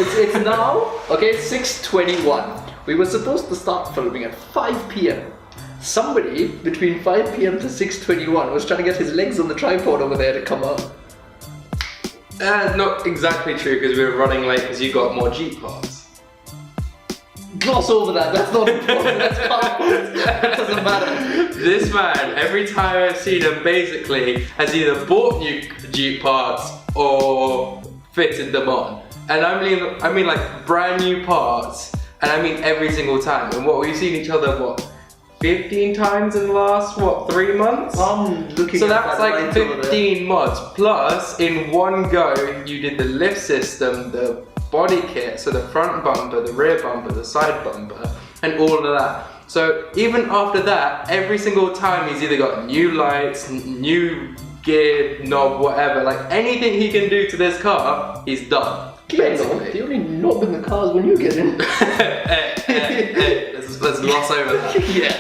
It's now, okay, 6:21. We were supposed to start filming at 5 p.m. Somebody between 5 p.m. to 6:21 was trying to get his legs on the tripod over there to come up. Not exactly true, because we were running late because you got more Jeep parts. Gloss over that, that's not important, that's car parts. That doesn't matter. This man, every time I've seen him, basically has either bought new Jeep parts or fitted them on. And I mean like brand new parts, and I mean every single time. And what, we've seen each other, what, 15 times in the last, what, 3 months? Looking so at that's that like 15 mods. Plus, in one go, you did the lift system, the body kit, so the front bumper, the rear bumper, the side bumper, and all of that. So even after that, every single time he's either got new lights, new gear knob, whatever, like anything he can do to this car, he's done. Basically. The only knob in the car is when you get in. Let's gloss over that. Yeah.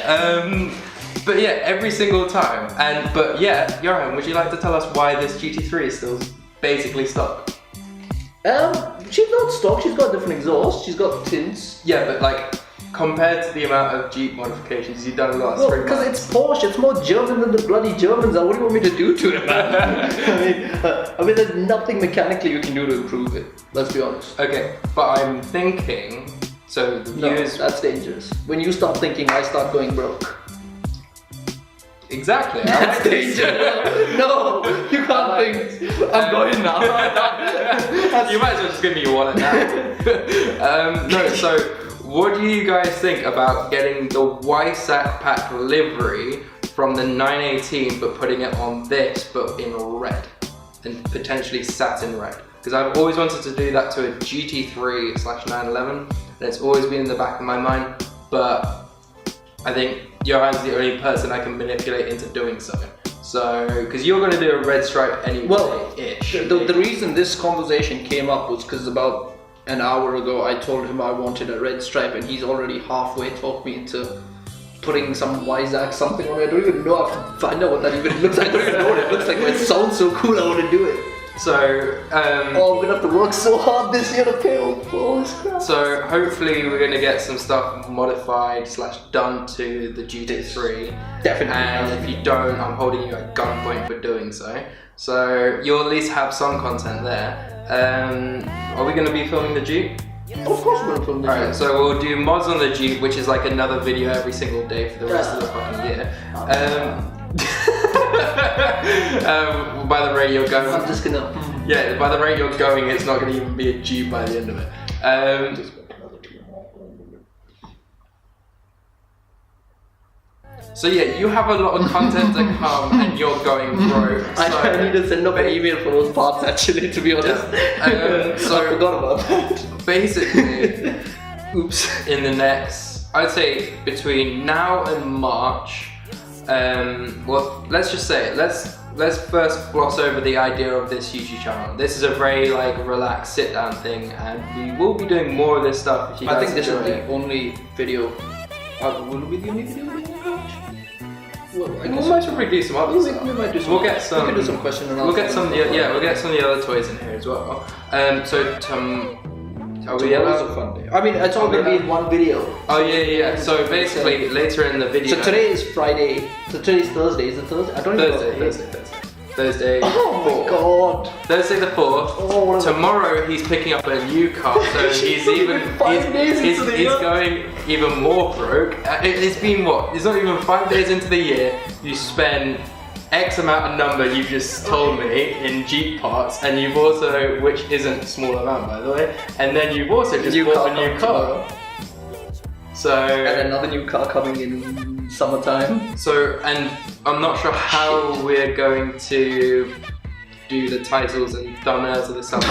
But yeah, every single time. But yeah, Johan, would you like to tell us why this GT3 is still basically stock? She's not stock, she's got a different exhaust, she's got tints. Yeah, but like, compared to the amount of Jeep modifications you've done in the last 3 months. Because it's Porsche, it's more German than the bloody Germans are. What do you want me to do to it, man? I mean, there's nothing mechanically you can do to improve it, let's be honest. Okay, but I'm thinking, so the viewers... No, that's dangerous. When you start thinking, I start going broke. Exactly. That's dangerous. No, you can't think. I'm going now. You might as well just give me your wallet now. No, so what do you guys think about getting the Wysack pack livery from the 918 but putting it on this but in red and potentially satin red? Because I've always wanted to do that to a GT3/911 and it's always been in the back of my mind, but I think Johan's the only person I can manipulate into doing so. So, because you're going to do a red stripe anyway. Well, the reason this conversation came up was because about an hour ago I told him I wanted a red stripe and he's already halfway talked me into putting some Wysack something on it. I don't even know, I have to find out what that even looks like. I don't even know what it looks like, but it sounds so cool, I want to do it. So, I'm gonna have to work so hard this year to pay all this crap. So hopefully we're gonna get some stuff modified / done to the GT3. Definitely. And if you don't, I'm holding you at gunpoint for doing so. So you'll at least have some content there. Are we gonna be filming the Jeep? Of course we're gonna film the Jeep. Alright, so we'll do mods on the Jeep, which is like another video every single day for the rest of the fucking year. By the rate you're going, I'm just gonna... Yeah, by the rate you're going, it's not going to even be a Jeep by the end of it. So yeah, you have a lot of content to come and you're going broke. So I need to send up an email for those parts actually, to be honest. So I forgot about that. Basically, in the next, I'd say between now and March, well, let's just say it. Let's first gloss over the idea of this YouTube channel. This is a very like relaxed sit down thing, and we will be doing more of this stuff. If you I guys think this is enjoy the it. only video. Will it be the only video? Well, I We guess might probably do some other stuff. we might do some. We'll get some. We could do some question and We'll answer. get some. Yeah, we'll get some of the other toys in here as well. Are we Tomorrow's allowed? a fun day. I mean, it's all gonna be in one video. Oh yeah. So basically, later in the video. So today is Friday. So today's Thursday. Is it Thursday? I don't even know. Thursday. Oh my god. Thursday the 4th. Oh, Tomorrow he's picking up a new car, so he's going even more broke. It's been what? It's not even 5 days into the year. You spend X amount of number you just told me in Jeep parts, and you've also, which isn't a small amount by the way, and then you've also just bought a new car. So and another new car coming in summertime. So, and I'm not sure how we're going to do the titles and thumbnails of this stuff. You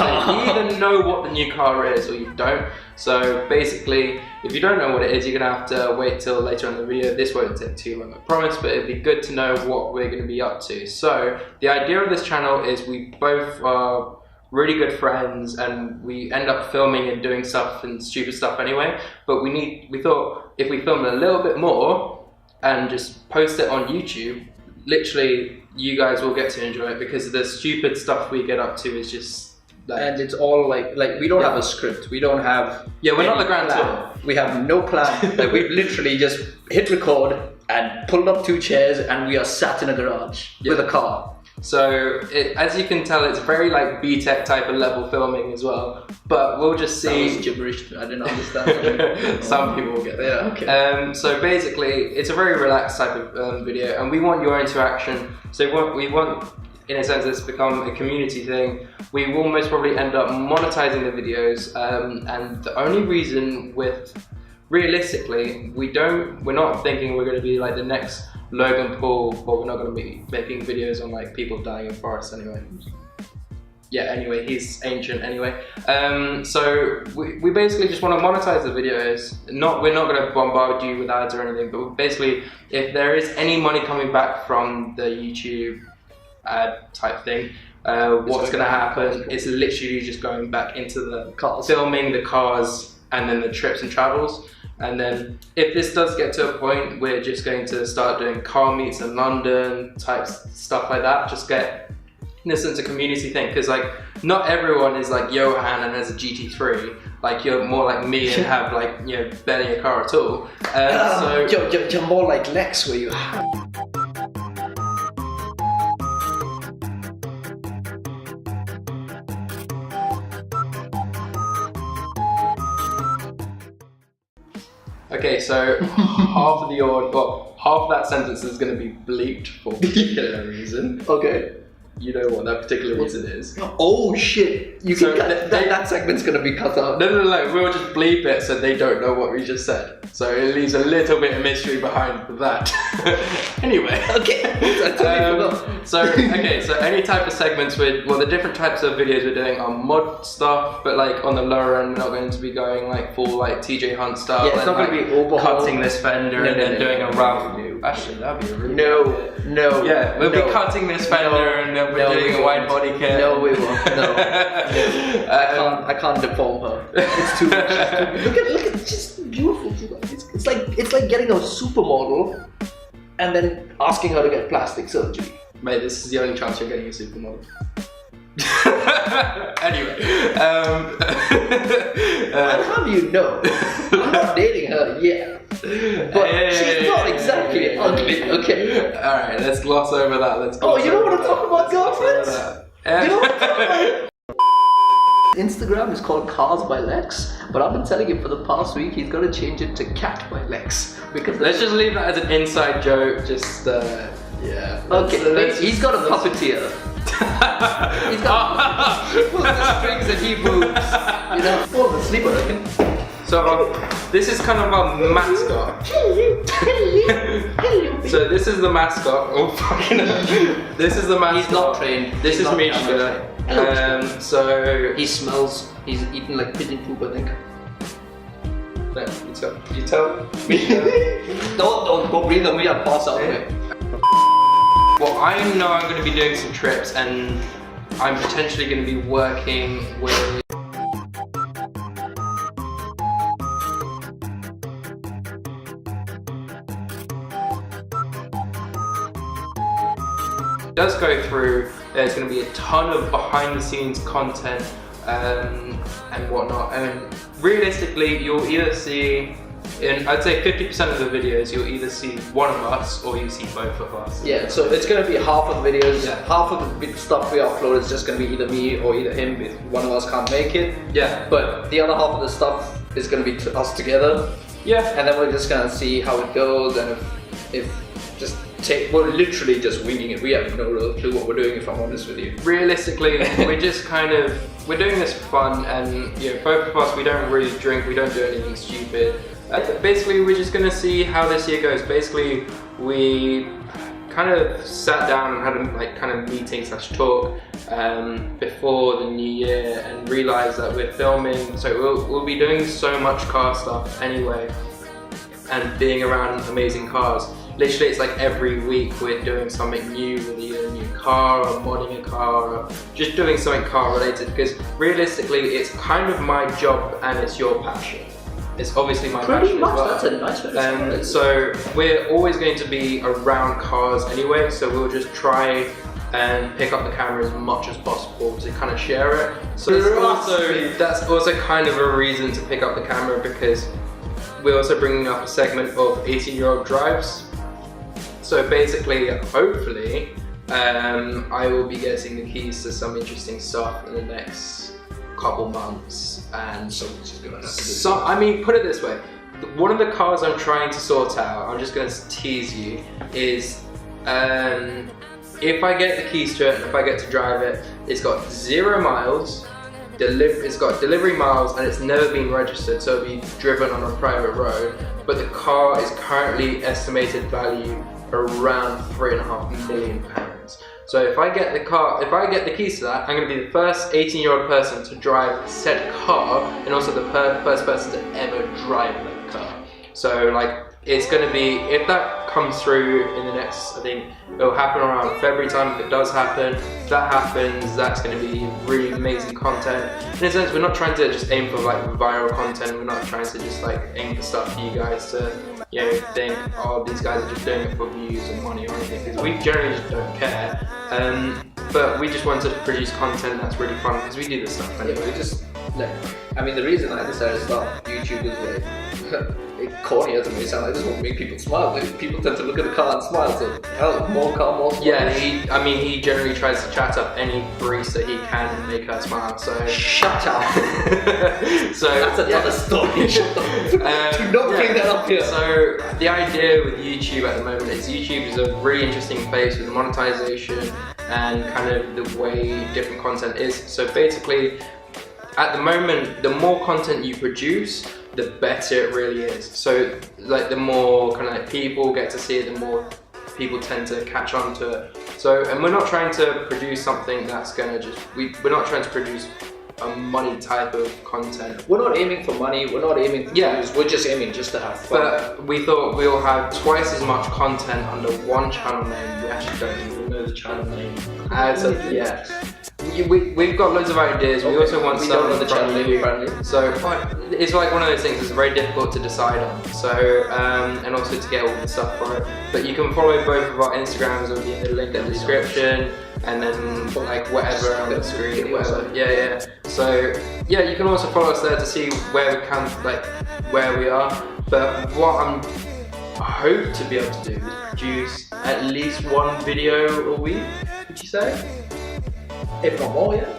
either know what the new car is or you don't. So basically, if you don't know what it is, you're gonna have to wait till later in the video. This won't take too long, I promise, but it'd be good to know what we're gonna be up to. So the idea of this channel is we both are really good friends and we end up filming and doing stuff and stupid stuff anyway, but we thought if we film a little bit more and just post it on YouTube, literally you guys will get to enjoy it, because the stupid stuff we get up to is just and it's all like we don't have a script. We don't have we're not the Grand plan. Tour. We have no plan. Like we've literally just hit record and pulled up 2 chairs and we are sat in a garage with a car. So as you can tell, it's very like B-Tech type of level filming as well. But we'll just see. That was gibberish. I didn't understand. Some people will get that. Yeah, okay. So basically, it's a very relaxed type of video, and we want your interaction. So we want, in a sense, it's become a community thing. We will most probably end up monetizing the videos, and the only reason realistically, we're not thinking we're going to be like the next Logan Paul, but we're not going to be making videos on like people dying in forests anyway. Yeah, anyway, he's ancient anyway. So we basically just want to monetize the videos. We're not going to bombard you with ads or anything, but basically, if there is any money coming back from the YouTube ad type thing, what's going to happen is literally just going back into the cars, filming the cars and then the trips and travels. And then if this does get to a point, we're just going to start doing car meets in London, type stuff like that. Just get this into community thing, because like not everyone is like Johan and has a GT3. Like you're more like me and have like, you know, barely a car at all. So you're more like Lex, where you. Okay, so half of that sentence is going to be bleeped for a particular reason. Okay. You know what that particular reason is. Oh shit! You can cut that segment's going to be cut out. No, we'll just bleep it so they don't know what we just said. So it leaves a little bit of mystery behind that. Anyway. Okay. So any type of segments the different types of videos we're doing are mod stuff, but like on the lower end, we're not going to be going like full like TJ Hunt style. Yeah, it's not going to be overhaul. Cutting this fender and then doing a Ralph review. Actually, that'd be a really No. Yeah, we'll be cutting this fender and then we're doing a wide body kit. No, we won't. No. I can't deform her. It's too much. Look at it's just beautiful. It's like getting a supermodel and then asking her to get plastic surgery. Mate, this is the only chance you're getting a supermodel. Anyway, how do you know? I'm not dating her yet, but she's not exactly ugly. Okay. All right, let's gloss over that. You don't want to talk about girlfriends? You don't want to talk about. Instagram is called Cars by Lex, but I've been telling him for the past week he's got to change it to Cat by Lex, because let's just leave that as an inside joke. Just yeah. Okay. He's got a puppeteer. He's got he pulls the strings and he moves. You know, fall asleep on him. So this is kind of our mascot. So this is the mascot. Oh fucking hell. This is the mascot. He's not trained. This is Mishka. So he smells. He's eaten like pigeon poop, I think. You tell me. Don't go breathe on me. I'll pass out. Yeah. Well, I know I'm going to be doing some trips, and I'm potentially going to be working with. It does go through. There's going to be a ton of behind-the-scenes content and whatnot. And realistically, you'll either see. I'd say 50% of the videos, you'll either see one of us or you see both of us. Yeah, so it's going to be half of the videos, half of the stuff we upload is just going to be either me or either him if one of us can't make it. Yeah. But the other half of the stuff is going to be us together. Yeah. And then we're just going to see how it goes, and we're literally just winging it. We have no real clue what we're doing, if I'm honest with you. Realistically, we're just we're doing this for fun, and you know, both of us, we don't really drink, we don't do anything stupid. Basically, we're just gonna see how this year goes. Basically, we kind of sat down and had a meeting / talk before the new year, and realized that we're filming. So we'll be doing so much car stuff anyway, and being around amazing cars. Literally, it's like every week we're doing something new with either a new car or modding a car or just doing something car related, because realistically it's kind of my job and it's your passion. It's obviously my passion as well. That's a nice way to So we're always going to be around cars anyway, so we'll just try and pick up the camera as much as possible to kind of share it. So that's also kind of a reason to pick up the camera, because we're also bringing up a segment of 18-year-old drives. So basically, hopefully, I will be getting the keys to some interesting stuff in the next couple months. And so, I mean, put it this way, one of the cars I'm trying to sort out, I'm just going to tease you, is if I get the keys to it and if I get to drive it, it's got 0 miles, it's got delivery miles, and it's never been registered, so it'll be driven on a private road, but the car is currently estimated value around £3.5 million. So if I get the keys to that, I'm going to be the first 18-year-old person to drive said car, and also the first person to ever drive that car. So like, it's going to be, if that comes through in the next, I think it'll happen around February time. If it does happen, if that happens, that's going to be really amazing content. In a sense, we're not trying to just aim for like viral content. We're not trying to just like aim for stuff for you guys to, you know, think, oh, these guys are just doing it for views and money or anything, because we generally just don't care. But we just wanted to produce content that's really fun, because we do this stuff anyway. We just, like, I mean, the reason I decided to start YouTube is like, corny as it may sound, I just want to make people smile. Like, people tend to look at the car and smile, so hell, more car, more smile. Yeah, he generally tries to chat up any barista he can and make her smile, so... Shut up! So that's another story. Do not bring that up here. So the idea with YouTube at the moment is YouTube is a really interesting place with monetization and kind of the way different content is. So basically, at the moment, the more content you produce, the better it really is. So like, the more kind of like people get to see it, the more people tend to catch on to it. So, and we're not trying to produce something that's gonna just, we're not trying to produce a money type of content. We're not aiming for money, we're not aiming for views, we're just aiming just to have fun. But we thought we'll have twice as much content under one channel name. We actually don't even know the channel name as of yet. We've got loads of ideas. We also want some of the channel name friendly. So it's like one of those things that's very difficult to decide on. So and also to get all the stuff for it. But you can follow both of our Instagrams, will be in the link in the description, and then like whatever on the screen, whatever. Yeah. So yeah, you can also follow us there to see where we can, like where we are. But what I hope to be able to do is produce at least one video a week. Would you say? If not more, yeah.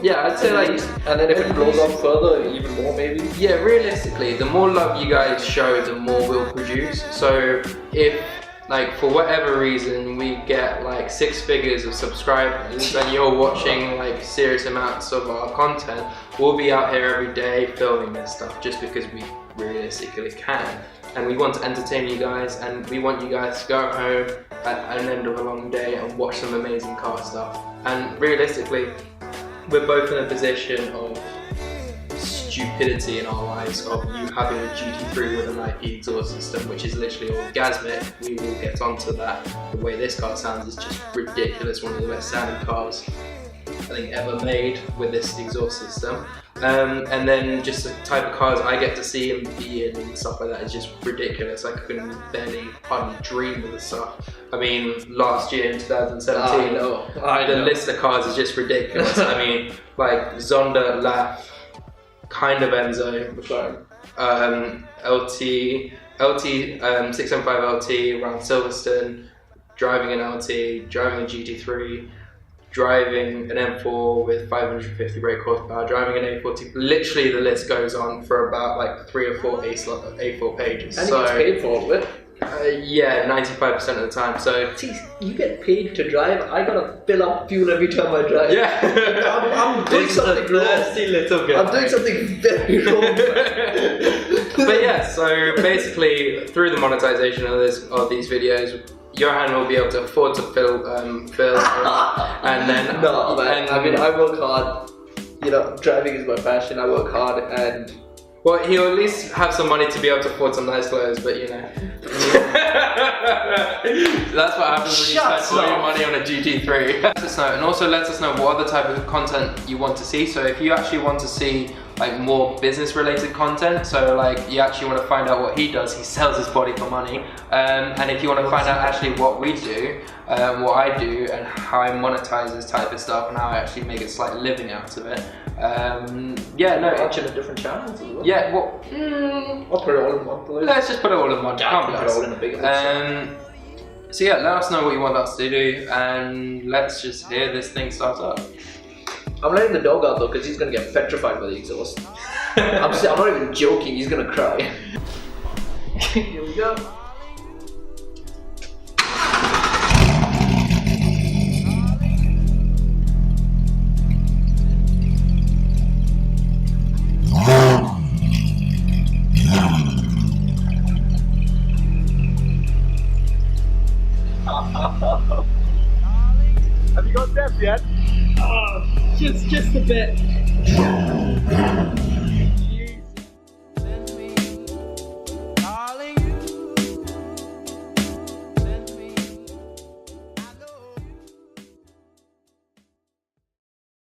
Yeah, I'd say like, and then if it blows up further, even more maybe. Yeah, realistically, the more love you guys show, the more we'll produce. So if, like, for whatever reason, we get like 6 figures of subscribers and you're watching like serious amounts of our content, we'll be out here every day filming this stuff just because we realistically can. And we want to entertain you guys, and we want you guys to go home at an end of a long day and watch some amazing car stuff. And realistically, we're both in a position of stupidity in our lives, of you having a GT3 with an IP exhaust system, which is literally orgasmic. We will get onto that. The way this car sounds is just ridiculous. One of the best sounding cars I think ever made with this exhaust system. And then just the type of cars I get to see and be in and stuff like that is just ridiculous. I can barely hardly dream of the stuff. I mean, last year in 2017, the list of cars is just ridiculous. I mean, like Zonda, LAF, kind of Enzo, LT 675 LT around Silverstone, driving an LT, driving a GT3, driving an M4 with 550 brake horsepower, driving an A40. Literally, the list goes on for about like 3 or 4 A4 pages. And you get paid for it. Yeah, 95% of the time. So geez, you get paid to drive. I gotta fill up fuel every time I drive. Yeah, I'm doing something wrong. Little bit. I'm doing something very wrong. But yeah, so basically, through the monetization of these videos, Johan will be able to afford to fill, and then no, man. I mean, I work hard. You know, driving is my passion. I work hard, and well, he'll at least have some money to be able to afford some nice clothes. But you know, that's what happens when you spend all your money on a GT3. Let us know, and also let us know what other type of content you want to see. So if you actually want to see like more business related content. So like you actually want to find out what he does. He sells his body for money. And if you want to find out actually what we do, what I do, and how I monetize this type of stuff, and how I actually make a slight living out of it. Yeah, no. Watching the different channels as well. Yeah, well, I'll put it all in one place. let's just put it all in one. Yeah, put it all in a bigger picture. So yeah, let us know what you want us to do, and let's just hear this thing start up. I'm letting the dog out though, because he's gonna get petrified by the exhaust. I'm not even joking, he's gonna cry. Here we go. Have you got depth yet? Just a bit.